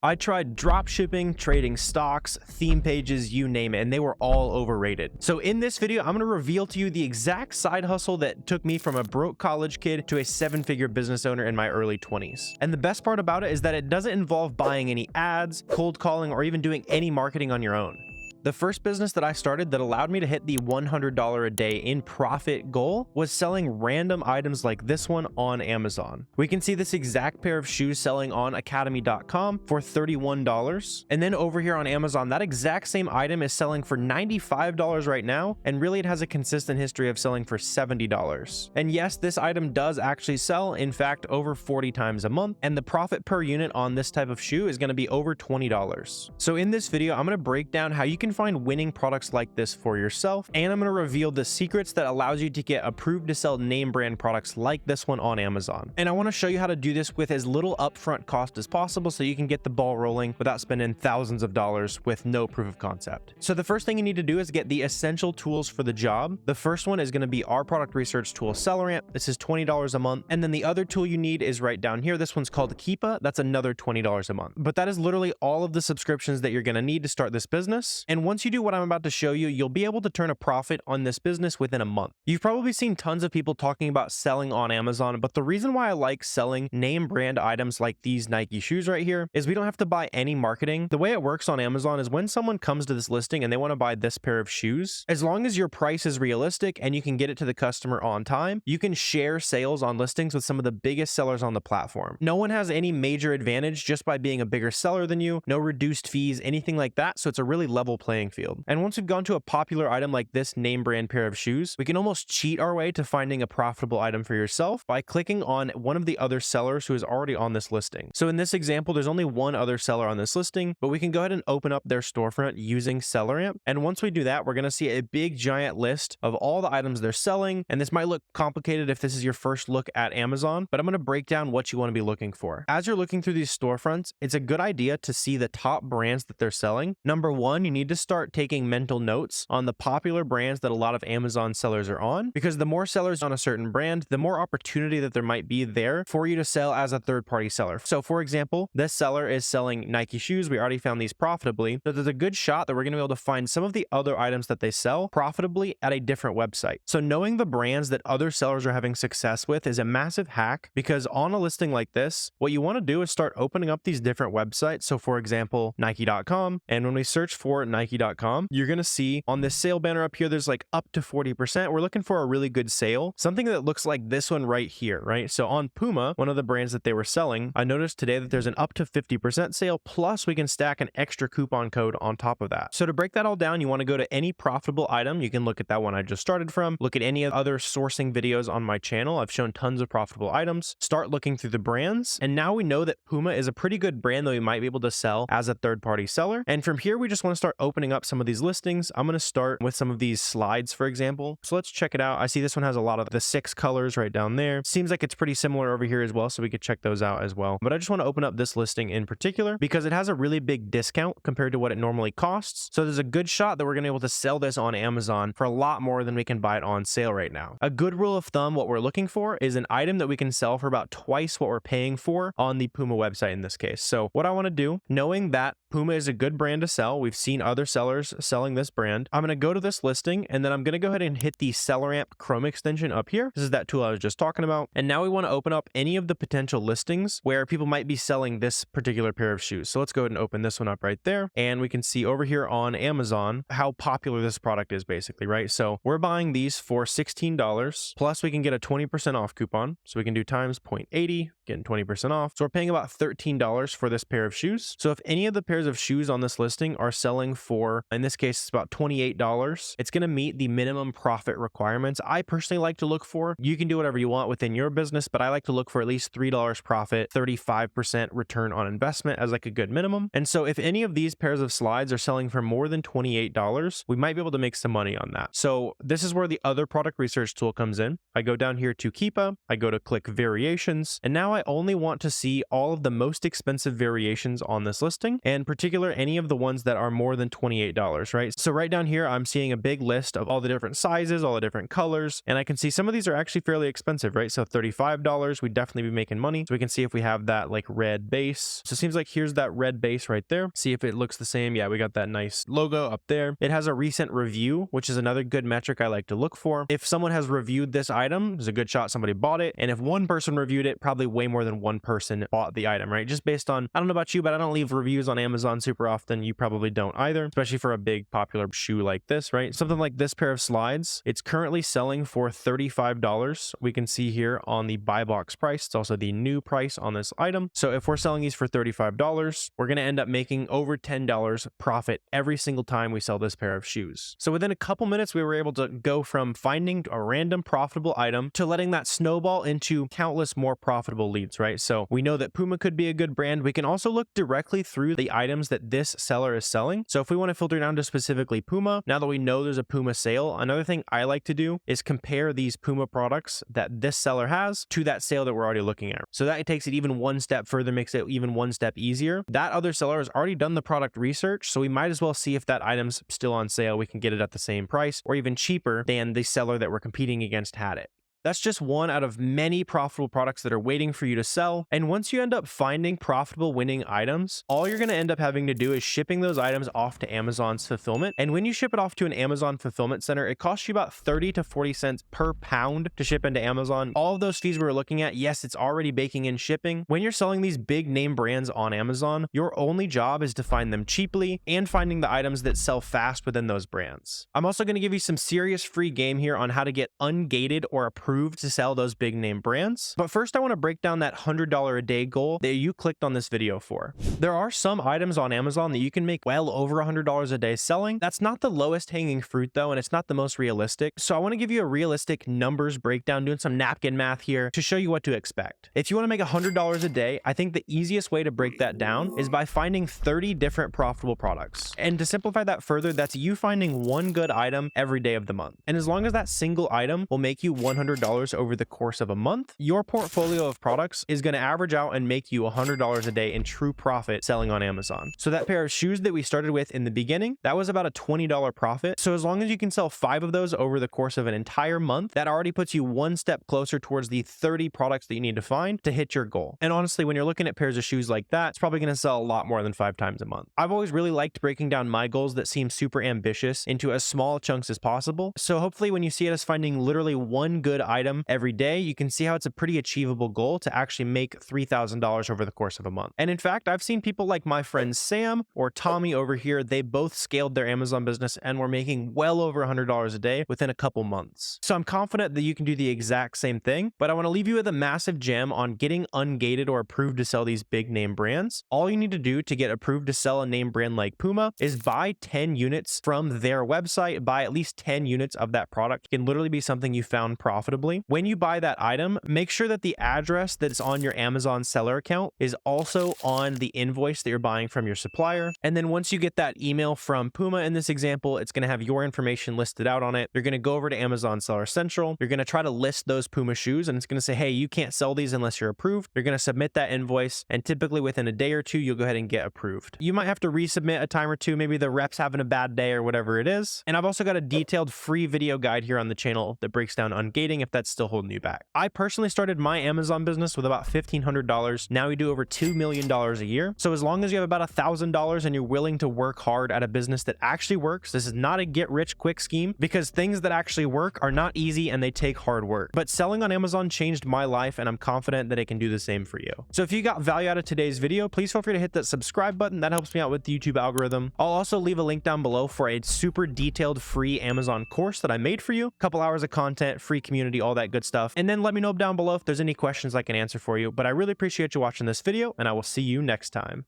I tried drop shipping, trading stocks, theme pages, you name it, and they were all overrated. So in this video, I'm going to reveal to you the exact side hustle that took me from a broke college kid to a 7-figure business owner in my early 20s. And the best part about it is that it doesn't involve buying any ads, cold calling, or even doing any marketing on your own. The first business that I started that allowed me to hit the $100 a day in profit goal was selling random items like this one on Amazon. We can see this exact pair of shoes selling on academy.com for $31. And then over here on Amazon, that exact same item is selling for $95 right now. And really it has a consistent history of selling for $70. And yes, this item does actually sell, in fact, over 40 times a month. And the profit per unit on this type of shoe is going to be over $20. So in this video, I'm going to break down how you can find winning products like this for yourself, and I'm going to reveal the secrets that allows you to get approved to sell name brand products like this one on Amazon. And I want to show you how to do this with as little upfront cost as possible so you can get the ball rolling without spending thousands of dollars with no proof of concept. So the first thing you need to do is get the essential tools for the job. The first one is going to be our product research tool, SellerAmp. This is $20 a month. And then the other tool you need is right down here. This one's called Keepa. That's another $20 a month. But that is literally all of the subscriptions that you're going to need to start this business. And once you do what I'm about to show you, you'll be able to turn a profit on this business within a month. You've probably seen tons of people talking about selling on Amazon, but the reason why I like selling name brand items like these Nike shoes right here is we don't have to buy any marketing. The way it works on Amazon is when someone comes to this listing and they want to buy this pair of shoes, as long as your price is realistic and you can get it to the customer on time, you can share sales on listings with some of the biggest sellers on the platform. No one has any major advantage just by being a bigger seller than you, no reduced fees, anything like that, so it's a really level playing field. And once we've gone to a popular item like this name brand pair of shoes, we can almost cheat our way to finding a profitable item for yourself by clicking on one of the other sellers who is already on this listing. So in this example, there's only one other seller on this listing, but we can go ahead and open up their storefront using SellerAmp. And once we do that, we're going to see a big giant list of all the items they're selling. And this might look complicated if this is your first look at Amazon, but I'm going to break down what you want to be looking for. As you're looking through these storefronts, it's a good idea to see the top brands that they're selling. Number one, you need to start taking mental notes on the popular brands that a lot of Amazon sellers are on, because the more sellers on a certain brand, the more opportunity that there might be there for you to sell as a third-party seller. So for example, this seller is selling Nike shoes. We already found these profitably, so there's a good shot that we're going to be able to find some of the other items that they sell profitably at a different website. So knowing the brands that other sellers are having success with is a massive hack, because on a listing like this, what you want to do is start opening up these different websites. So for example, Nike.com, and when we search for Nike.com, you're going to see on this sale banner up here, there's like up to 40%. We're looking for a really good sale, something that looks like this one right here, right? So on Puma, one of the brands that they were selling, I noticed today that there's an up to 50% sale, plus we can stack an extra coupon code on top of that. So to break that all down, you want to go to any profitable item. You can look at that one I just started from, look at any other sourcing videos on my channel. I've shown tons of profitable items. Start looking through the brands. And now we know that Puma is a pretty good brand that we might be able to sell as a third-party seller. And from here, we just want to start opening up some of these listings. I'm going to start with some of these slides, for example. So let's check it out. I see this one has a lot of the 6 colors right down there. Seems like it's pretty similar over here as well, so we could check those out as well. But I just want to open up this listing in particular because it has a really big discount compared to what it normally costs. So there's a good shot that we're going to be able to sell this on Amazon for a lot more than we can buy it on sale right now. A good rule of thumb, what we're looking for is an item that we can sell for about twice what we're paying for on the Puma website in this case. So what I want to do, knowing that Puma is a good brand to sell, we've seen other sellers selling this brand, I'm going to go to this listing and then I'm going to go ahead and hit the SellerAmp Chrome extension up here. This is that tool I was just talking about. And now we want to open up any of the potential listings where people might be selling this particular pair of shoes. So let's go ahead and open this one up right there. And we can see over here on Amazon how popular this product is basically, right? So we're buying these for $16, plus we can get a 20% off coupon. So we can do times 0.80, getting 20% off. So we're paying about $13 for this pair of shoes. So if any of the pairs of shoes on this listing are selling for, in this case, it's about $28, it's going to meet the minimum profit requirements. I personally like to look for, you can do whatever you want within your business, but I like to look for at least $3 profit, 35% return on investment as like a good minimum. And so if any of these pairs of slides are selling for more than $28, we might be able to make some money on that. So this is where the other product research tool comes in. I go down here to Keepa, I go to click variations, and now might only want to see all of the most expensive variations on this listing, and in particular, any of the ones that are more than $28, right? So right down here, I'm seeing a big list of all the different sizes, all the different colors, and I can see some of these are actually fairly expensive, right? So $35, we'd definitely be making money. So we can see if we have that like red base. So it seems like here's that red base right there. See if it looks the same. Yeah, we got that nice logo up there. It has a recent review, which is another good metric I like to look for. If someone has reviewed this item, there's a good shot somebody bought it. And if one person reviewed it, probably way more than one person bought the item, right? Just based on, I don't know about you, but I don't leave reviews on Amazon super often. You probably don't either, especially for a big popular shoe like this, right? Something like this pair of slides, it's currently selling for $35. We can see here on the buy box price. It's also the new price on this item. So if we're selling these for $35, we're going to end up making over $10 profit every single time we sell this pair of shoes. So within a couple minutes, we were able to go from finding a random profitable item to letting that snowball into countless more profitable leads, right? So we know that Puma could be a good brand. We can also look directly through the items that this seller is selling. So if we want to filter down to specifically Puma, now that we know there's a Puma sale, another thing I like to do is compare these Puma products that this seller has to that sale that we're already looking at. So that takes it even one step further, makes it even one step easier. That other seller has already done the product research, so we might as well see if that item's still on sale. We can get it at the same price or even cheaper than the seller that we're competing against had it. That's just one out of many profitable products that are waiting for you to sell. And once you end up finding profitable winning items, all you're going to end up having to do is shipping those items off to Amazon's fulfillment. And when you ship it off to an Amazon fulfillment center, it costs you about 30 to 40 cents per pound to ship into Amazon. All of those fees we were looking at, yes, it's already baking in shipping. When you're selling these big name brands on Amazon, your only job is to find them cheaply and finding the items that sell fast within those brands. I'm also going to give you some serious free game here on how to get ungated or approved to sell those big name brands. But first, I want to break down that $100 a day goal that you clicked on this video for. There are some items on Amazon that you can make well over $100 a day selling. That's not the lowest hanging fruit though, and it's not the most realistic. So I want to give you a realistic numbers breakdown, doing some napkin math here to show you what to expect. If you want to make $100 a day, I think the easiest way to break that down is by finding 30 different profitable products. And to simplify that further, that's you finding one good item every day of the month. And as long as that single item will make you $100 over the course of a month, your portfolio of products is going to average out and make you $100 a day in true profit selling on Amazon. So that pair of shoes that we started with in the beginning, that was about a $20 profit. So as long as you can sell 5 of those over the course of an entire month, that already puts you one step closer towards the 30 products that you need to find to hit your goal. And honestly, when you're looking at pairs of shoes like that, it's probably going to sell a lot more than 5 times a month. I've always really liked breaking down my goals that seem super ambitious into as small chunks as possible. So hopefully when you see us finding literally one good item every day, you can see how it's a pretty achievable goal to actually make $3,000 over the course of a month. And in fact, I've seen people like my friend Sam or Tommy over here, they both scaled their Amazon business and were making well over $100 a day within a couple months. So I'm confident that you can do the exact same thing, but I want to leave you with a massive gem on getting ungated or approved to sell these big name brands. All you need to do to get approved to sell a name brand like Puma is buy 10 units from their website, buy at least 10 units of that product. It can literally be something you found profitably. When you buy that item, make sure that the address that's on your Amazon seller account is also on the invoice that you're buying from your supplier. And then once you get that email from Puma in this example, it's going to have your information listed out on it. You're going to go over to Amazon Seller Central. You're going to try to list those Puma shoes, and it's going to say, hey, you can't sell these unless you're approved. You're going to submit that invoice, and typically within a day or two, you'll go ahead and get approved. You might have to resubmit a time or two. Maybe the rep's having a bad day or whatever it is. And I've also got a detailed free video guide here on the channel that breaks down ungating if that's still holding you back. I personally started my Amazon business with about $1,500. Now we do over $2 million a year. So as long as you have about $1,000 and you're willing to work hard at a business that actually works, this is not a get rich quick scheme, because things that actually work are not easy and they take hard work. But selling on Amazon changed my life, and I'm confident that it can do the same for you. So if you got value out of today's video, please feel free to hit that subscribe button. That helps me out with the YouTube algorithm. I'll also leave a link down below for a super detailed free Amazon course that I made for you. A couple hours of content, free community, all that good stuff. And then let me know down below if there's any questions I can answer for you. But I really appreciate you watching this video, and I will see you next time.